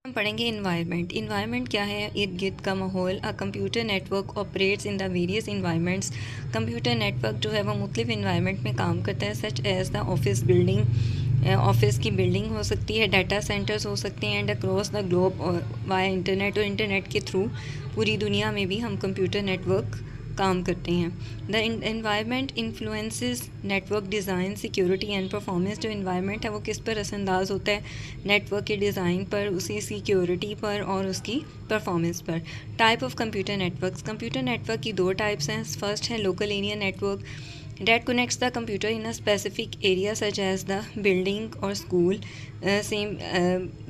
हम पढ़ेंगे environment. Environment क्या है? इर्द गिर्द का माहौल। A computer network operates in the various environments. Computer network जो है वो मुख्तलिफ इन्वायरमेंट में काम करता है, सच as the office building. Office की बिल्डिंग हो सकती है, डाटा सेंटर्स हो सकते हैं, and across the globe via internet, और इंटरनेट के थ्रू पूरी दुनिया में भी हम कंप्यूटर नेटवर्क काम करते हैं। The environment influences network design, security and performance. जो इन्वायरमेंट है वो किस पर असरअंदाज होता है? नेटवर्क के डिज़ाइन पर, उसकी सिक्योरिटी पर और उसकी परफॉर्मेंस पर। Type of computer networks. Computer network की दो टाइप्स हैं। फर्स्ट है local area network, that connects the computer in a specific area such as the building or school.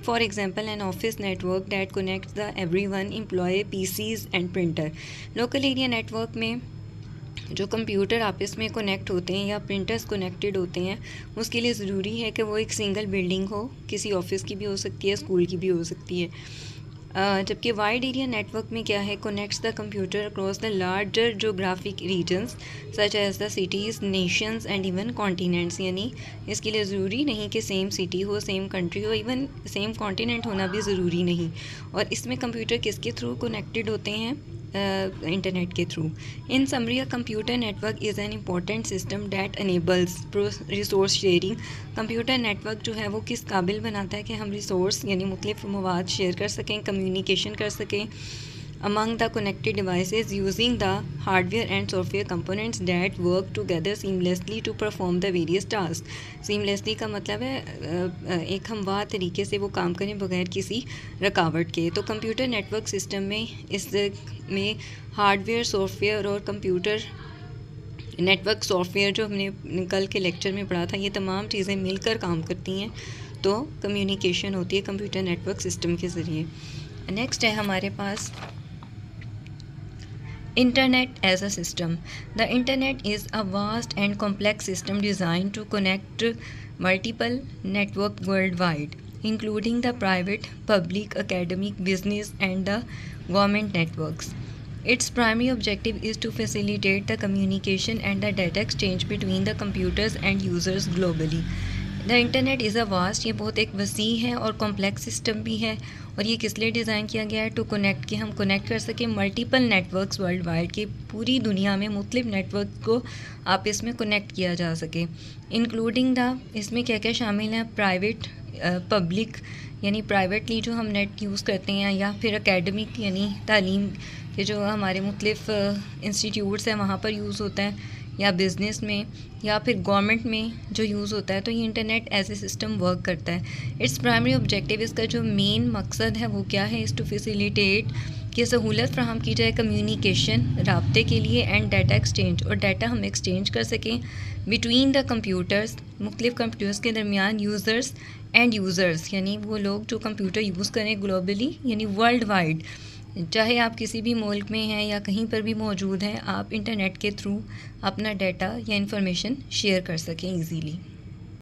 For example, an office network that connects the everyone, employee, PCs and printer. Local area network में जो computer आपस में connect होते हैं या printers connected होते हैं, उसके लिए ज़रूरी है कि वो एक सिंगल बिल्डिंग हो, किसी ऑफिस की भी हो सकती है, स्कूल की भी हो सकती है। जबकि वाइड एरिया नेटवर्क में क्या है? Connects the computer across the larger geographic regions such as the cities, nations and even continents. यानी इसके लिए ज़रूरी नहीं कि सेम सिटी हो, सेम कंट्री हो, इवन सेम कॉन्टिनेंट होना भी ज़रूरी नहीं। और इसमें कंप्यूटर किसके थ्रू कनेक्टेड होते हैं? इंटरनेट के through. In summary, a computer network is an important system that enables resource sharing. Computer network जो है वो किस काबिल बनाता है कि हम रिसोर्स यानी मुख्तलिफ मवाद शेयर कर सकें, कम्युनिकेशन कर सकें among the connected devices using the hardware and software components that work together seamlessly to perform the various tasks. seamlessly का मतलब है एक हमवार तरीके से वो काम करें बगैर किसी रुकावट के। तो कंप्यूटर नेटवर्क सिस्टम में इसमें हार्डवेयर, सॉफ्टवेयर और कंप्यूटर नेटवर्क सॉफ्टवेयर जो हमने कल के लेक्चर में पढ़ा था, ये तमाम चीज़ें मिलकर काम करती हैं, तो कम्युनिकेशन होती है कंप्यूटर नेटवर्क सिस्टम के ज़रिए। नेक्स्ट है हमारे पास Internet as a system. The Internet is a vast and complex system designed to connect multiple networks worldwide, including the private, public, academic, business, and the government networks. Its primary objective is to facilitate the communication and the data exchange between the computers and users globally. The internet is a vast, ये बहुत एक वसी है और complex system भी है। और ये किस लिए डिज़ाइन किया गया है? टू कनेक्ट, कि हम कनेक्ट कर सकें मल्टीपल नेटवर्क्स वर्ल्ड वाइड, की पूरी दुनिया में मुख्तलिफ नेटवर्क को आपस में कनेक्ट किया जा सके। इंक्लूडिंग द, इसमें क्या क्या शामिल है? प्राइवेट, पब्लिक यानी प्राइवेटली जो हम नेट यूज़ करते हैं, या फिर एकेडमिक यानी तालीम के जो हमारे मुख्तलिफ इंस्टीट्यूट्स हैं वहाँ पर यूज़ होता है, या बिज़नेस में, या फिर गवर्नमेंट में जो यूज़ होता है। तो ये internet as a system work करता है। इट्स प्राइमरी ऑब्जेक्टिव, इसका जो मेन मकसद है वो क्या है? इज़ टू फैसिलिटेट, कि सहूलत फ्राहम की जाए कम्युनिकेशन, राब्ते के लिए, एंड डाटा एक्सचेंज, और डाटा हम एक्सचेंज कर सकें बिटवीन द कंप्यूटर्स, मुख्तलिफ कंप्यूटर्स के दरमियान, यूज़र्स एंड यूज़र्स यानी वो लोग जो कंप्यूटर यूज़ करें ग्लोबली यानी वर्ल्ड वाइड। चाहे आप किसी भी मुल्क में हैं या कहीं पर भी मौजूद हैं, आप इंटरनेट के थ्रू अपना डाटा या इंफॉर्मेशन शेयर कर सकें ईज़ीली।